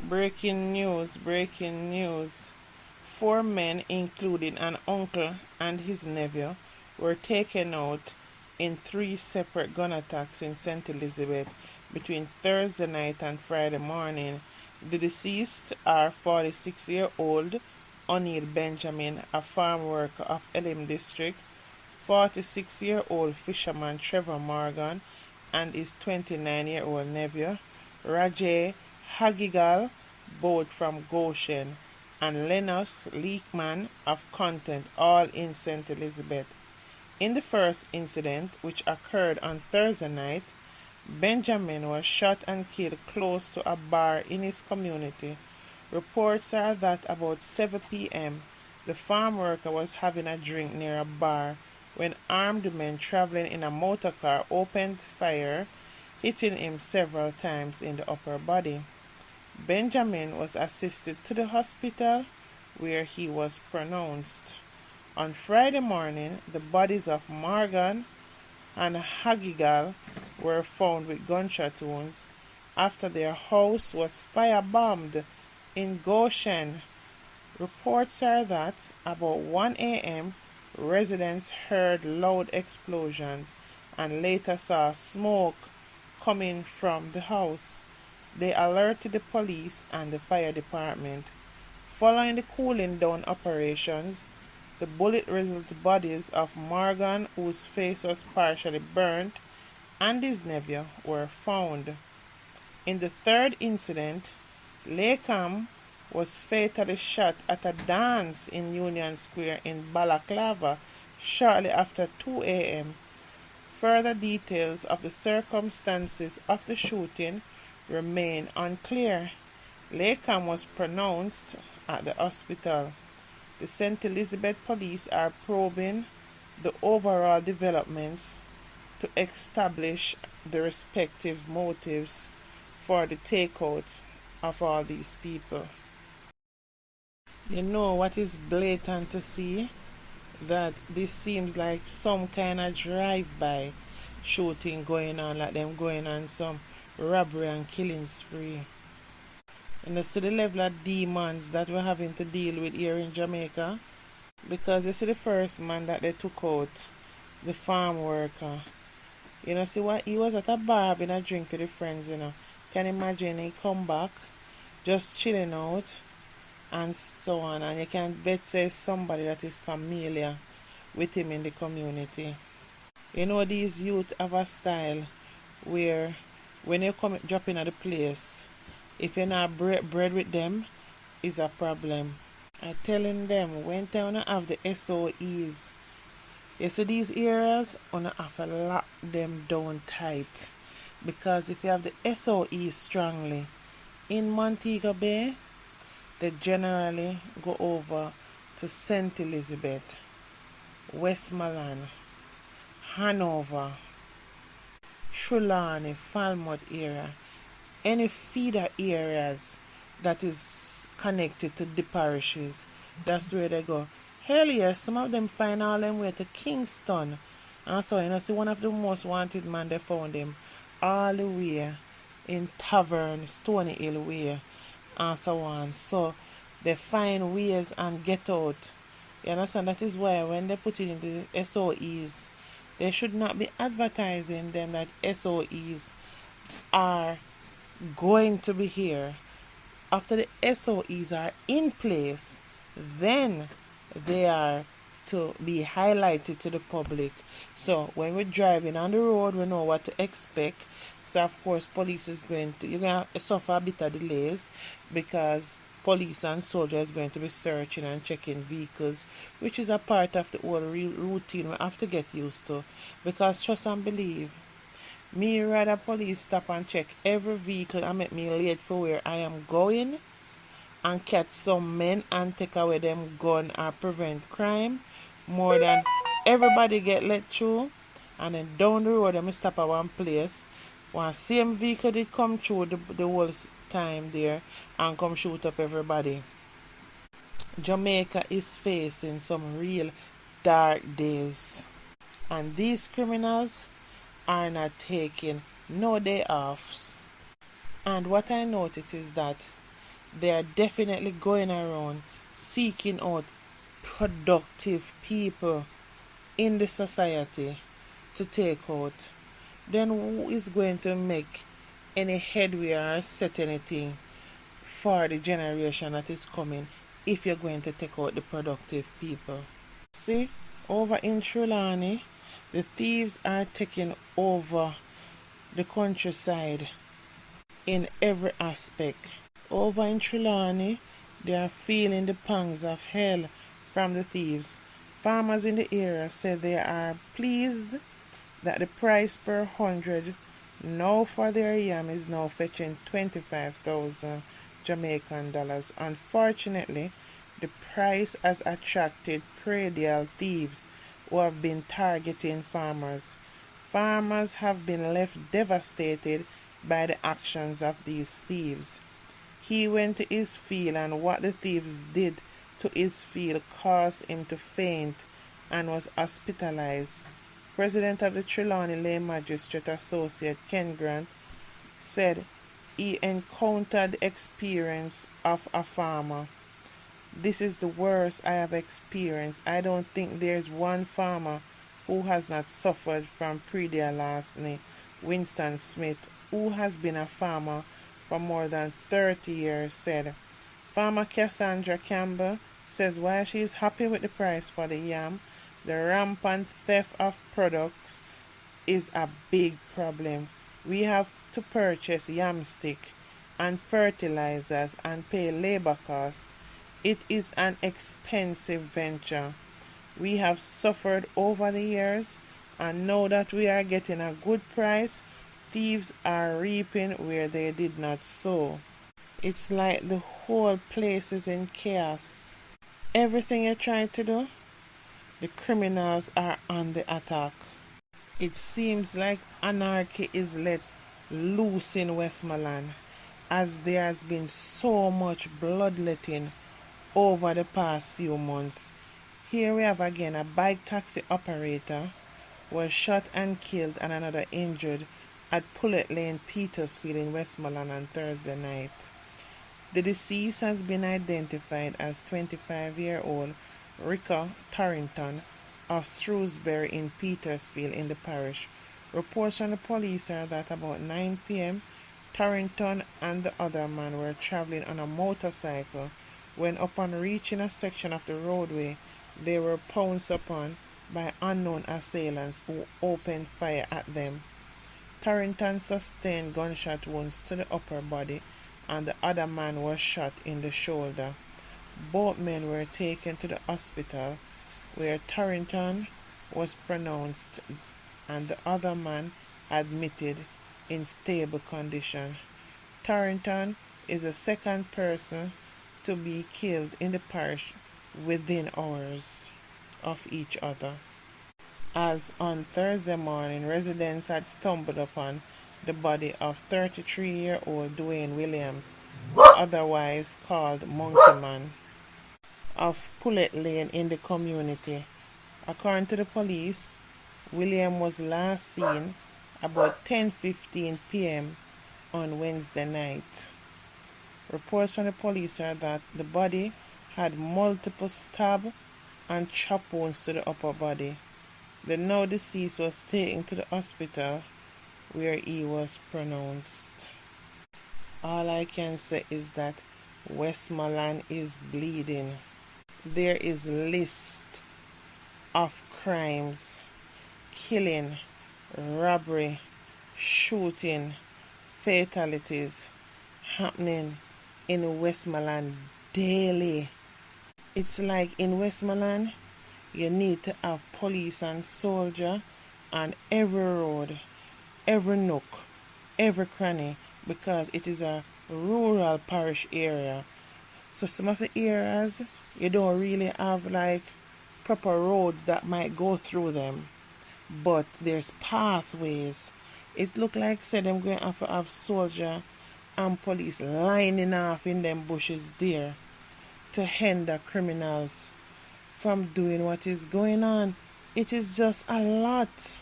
Breaking news. 4 men, including an uncle and his nephew, were taken out in 3 separate gun attacks in St. Elizabeth between Thursday night and Friday morning. The deceased are 46-year-old O'Neil Benjamin, a farm worker of Elim District, 46-year-old fisherman Trevor Morgan, and his 29-year-old nephew, Rajay Hagigal, both from Goshen, and Lennox Leekman of Content, all in St. Elizabeth. In the first incident, which occurred on Thursday night, Benjamin was shot and killed close to a bar in his community. Reports are that about 7 p.m., the farm worker was having a drink near a bar when armed men traveling in a motor car opened fire, hitting him several times in the upper body. Benjamin was assisted to the hospital, where he was pronounced. On Friday morning, the bodies of Morgan and Hagigal were found with gunshot wounds after their house was firebombed in Goshen. Reports are that about 1 a.m., residents heard loud explosions and later saw smoke coming from the house. They alerted the police and the fire department. Following the cooling down operations, the bullet-riddled bodies of Morgan, whose face was partially burnt, and his nephew were found. In the third incident, Lakeham was fatally shot at a dance in Union Square in Balaclava shortly after 2 a.m. Further details of the circumstances of the shooting remain unclear. Lakeham was pronounced at the hospital. The St. Elizabeth police are probing the overall developments to establish the respective motives for the takeout of all these people. You know what is blatant to see? That this seems like some kind of drive-by shooting going on, like them going on some robbery and killing spree. And you see the level of demons that we're having to deal with here in Jamaica. Because you see the first man that they took out, the farm worker. You know, see what he was at a bar having a drink with his friends, you know. Can you imagine he come back, just chilling out, and so on. And you can bet say somebody that is familiar with him in the community. You know, these youth have a style where when you come drop in at the place, if you're not bread with them, is a problem. I'm telling them, when town have the SOE'S, you see these areas, you have to lock them down tight. Because if you have the SOE'S strongly in Montego Bay, they generally go over to St. Elizabeth, Westmoreland, Hanover, Trelawny, Falmouth area, any feeder areas that is connected to the parishes, that's where they go. Hell yes, some of them find all them way to Kingston. And so, you know, see one of the most wanted man, they found him all the way in Tavern, Stony Hill way, and so on. So, they find ways and get out. You understand? That is why when they put it in the SOE'S, they should not be advertising them that SOE'S are going to be here. After the SOE'S are in place, then they are to be highlighted to the public. So when we're driving on the road, we know what to expect. So of course, police is you're going to suffer a bit of delays because police and soldiers are going to be searching and checking vehicles, which is a part of the whole routine we have to get used to. Because trust and believe, me rather police stop and check every vehicle and make me late for where I am going and catch some men and take away them gun or prevent crime more than everybody get let through and then down the road them stop at one place. One same vehicle did come through the whole time there and come shoot up everybody. Jamaica is facing some real dark days. And these criminals are not taking no day offs. And what I notice is that They are definitely going around seeking out productive people in the society to take out. Then who is going to make any headway or set anything for the generation that is coming if you're going to take out the productive people? See, over in Trelawny, the thieves are taking over the countryside in every aspect. Over in Trelawny, they are feeling the pangs of hell from the thieves. Farmers in the area said they are pleased that the price per 100 now for their yam is now fetching 25,000 Jamaican dollars. Unfortunately, the price has attracted predial thieves who have been targeting farmers. Farmers have been left devastated by the actions of these thieves. He went to his field, and what the thieves did to his field caused him to faint and was hospitalized. President of the Trelawny Lay Magistrate Associate Ken Grant said he encountered the experience of a farmer. This is the worst I have experienced. I don't think there's one farmer who has not suffered from predial larceny. Winston Smith, who has been a farmer for more than 30 years, said. Farmer Cassandra Campbell says while she is happy with the price for the yam, the rampant theft of products is a big problem. We have to purchase yam stick and fertilizers and pay labor costs. It is an expensive venture. We have suffered over the years, and now that we are getting a good price, thieves are reaping where they did not sow. It's like the whole place is in chaos. Everything you're trying to do, the criminals are on the attack. It seems like anarchy is let loose in Westmoreland, as there has been so much bloodletting over the past few months. Here we have again a bike taxi operator was shot and killed and another injured at Pullet Lane, Petersfield in Westmoreland on Thursday night. The deceased has been identified as 25-year-old Rika Torrington of Shrewsbury in Petersfield in the parish. Reports from the police are that about 9 p.m. Torrington and the other man were traveling on a motorcycle when upon reaching a section of the roadway they were pounced upon by unknown assailants who opened fire at them. Torrington sustained gunshot wounds to the upper body and the other man was shot in the shoulder. Both men were taken to the hospital where Torrington was pronounced and the other man admitted in stable condition. Torrington is the second person to be killed in the parish within hours of each other. As on Thursday morning, residents had stumbled upon the body of 33-year-old Dwayne Williams, otherwise called Monkey Man, of Pullet Lane in the community. According to the police, William was last seen about 10:15 p.m. on Wednesday night. Reports from the police are that the body had multiple stab and chop wounds to the upper body. The now deceased was taken to the hospital where he was pronounced. All I can say is that Westmoreland is bleeding. There is a list of crimes, killing, robbery, shooting, fatalities happening in Westmoreland daily. It's like in Westmoreland, you need to have police and soldier on every road, every nook, every cranny, because it is a rural parish area. So some of the areas, you don't really have like proper roads that might go through them, but there's pathways. It look like say them going to have soldier and police lining off in them bushes there to hinder criminals from doing what is going on. It is just a lot.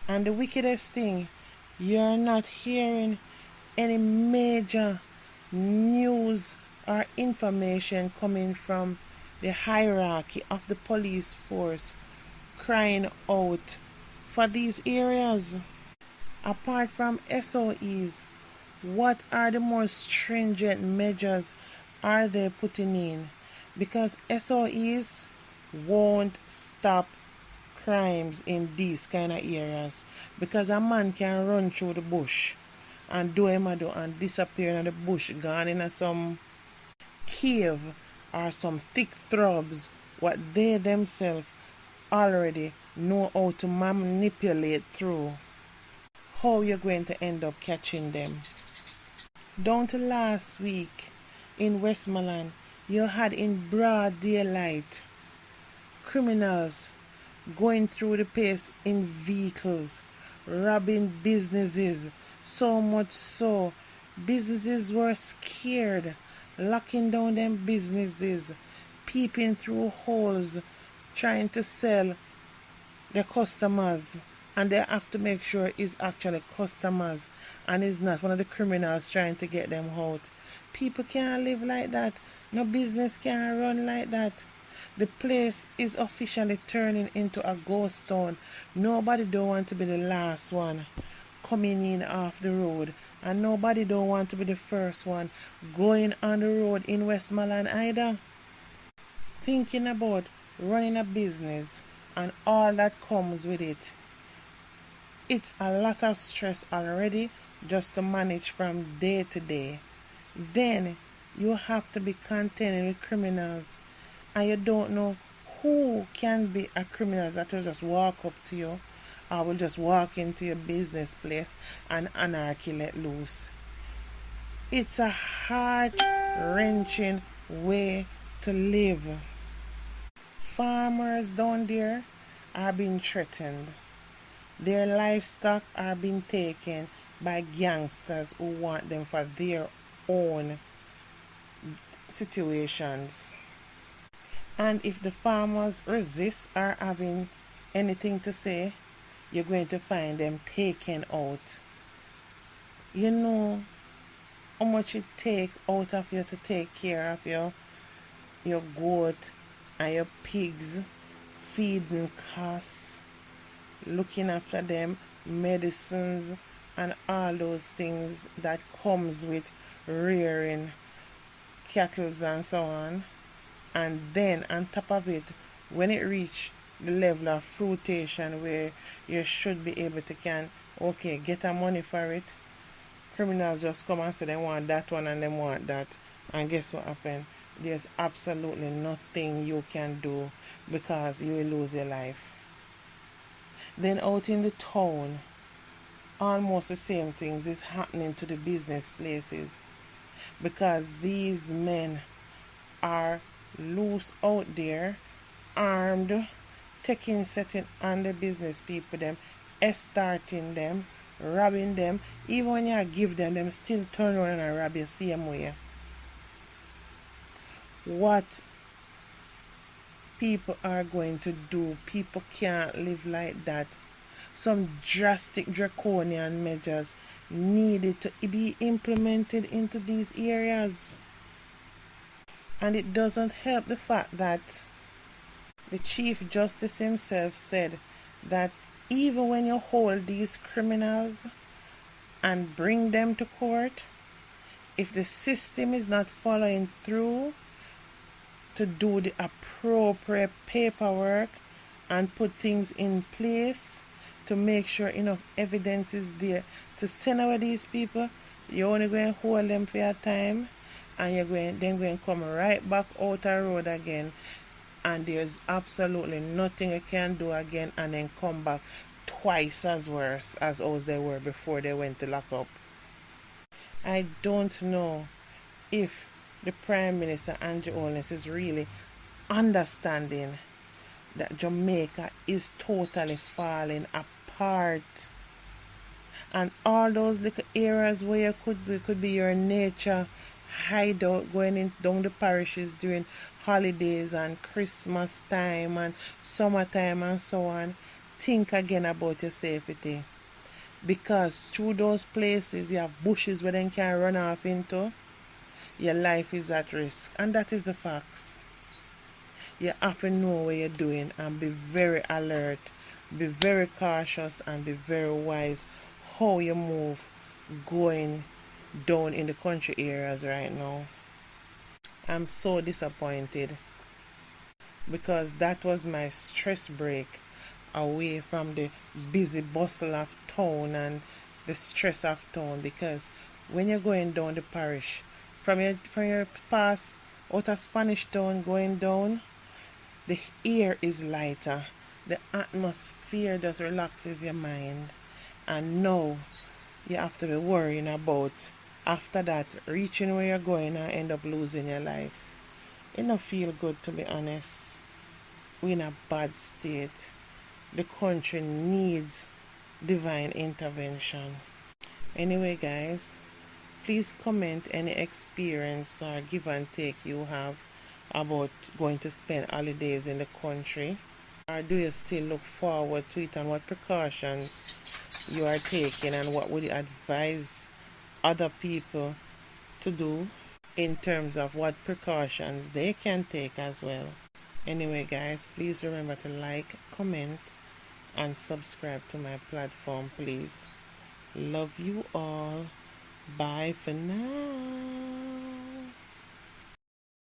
And the wickedest thing, you're not hearing any major news or information coming from the hierarchy of the police force crying out for these areas? Apart from SOE'S, what are the more stringent measures are they putting in? Because SOE'S won't stop crimes in these kind of areas, because a man can run through the bush and do him a do and disappear in the bush, gone in some cave or some thick thrubs, what they themselves already know how to manipulate through. How you're going to end up catching them? Down to last week in Westmoreland, you had in broad daylight criminals going through the place in vehicles, robbing businesses, so much so businesses were scared, locking down them businesses, peeping through holes, trying to sell their customers, and they have to make sure it's actually customers and it's not one of the criminals trying to get them out. People can't live like that. No business can run like that. The place is officially turning into a ghost town. Nobody don't want to be the last one coming in off the road, and nobody don't want to be the first one going on the road in Westmoreland either. Thinking about running a business and all that comes with it, it's a lot of stress already just to manage from day to day. Then you have to be contending with criminals, and you don't know who can be a criminal that will just walk up to you or will just walk into your business place and anarchy let loose. It's a heart-wrenching way to live. Farmers down there are being threatened. Their livestock are being taken by gangsters who want them for their own situations. And if the farmers resist or having anything to say, you're going to find them taken out. You know how much it take out of you to take care of your goat and your pigs, feeding costs, looking after them, medicines, and all those things that comes with rearing cattle and so on. And then on top of it, when it reach the level of fruitation where you should be able to get a money for it, criminals just come and say they want that one and they want that, and guess what happened? There's absolutely nothing you can do because you will lose your life. Then out in the town, almost the same things is happening to the business places, because these men are loose out there, armed, setting on the business people them, escorting them, robbing them. Even when you give them still turn around and rob you same way. What people are going to do? People can't live like that. Some drastic draconian measures needed to be implemented into these areas. And it doesn't help the fact that the Chief Justice himself said that even when you hold these criminals and bring them to court, if the system is not following through to do the appropriate paperwork and put things in place to make sure enough evidence is there to send away these people, you're only going to hold them for your time, and you're going to come right back out the road again, and there's absolutely nothing you can do again, and then come back twice as worse as they were before they went to lock up. I don't know if the Prime Minister Andrew Holness is really understanding that Jamaica is totally falling apart, and all those little areas where you could be your nature hideout, going in down the parishes during holidays and Christmas time and summertime and so on. Think again about your safety, because through those places you have bushes where they can run off into, your life is at risk, and that is the facts. You have to know what you're doing and be very alert, be very cautious, and be very wise how you move going down in the country areas right now. I'm so disappointed because that was my stress break away from the busy bustle of town and the stress of town, because when you're going down the parish from your pass out of Spanish Town going down, the air is lighter, the atmosphere just relaxes your mind, and now you have to be worrying about after that reaching where you're going and end up losing your life. It don't feel good, to be honest. We're in a bad state. The country needs divine intervention. Anyway, guys, please comment any experience or give and take you have about going to spend holidays in the country. Or do you still look forward to it, and what precautions you are taking, and what would you advise other people to do in terms of what precautions they can take as well. Anyway, guys, please remember to like, comment, and subscribe to my platform, please. Love you all. Bye for now.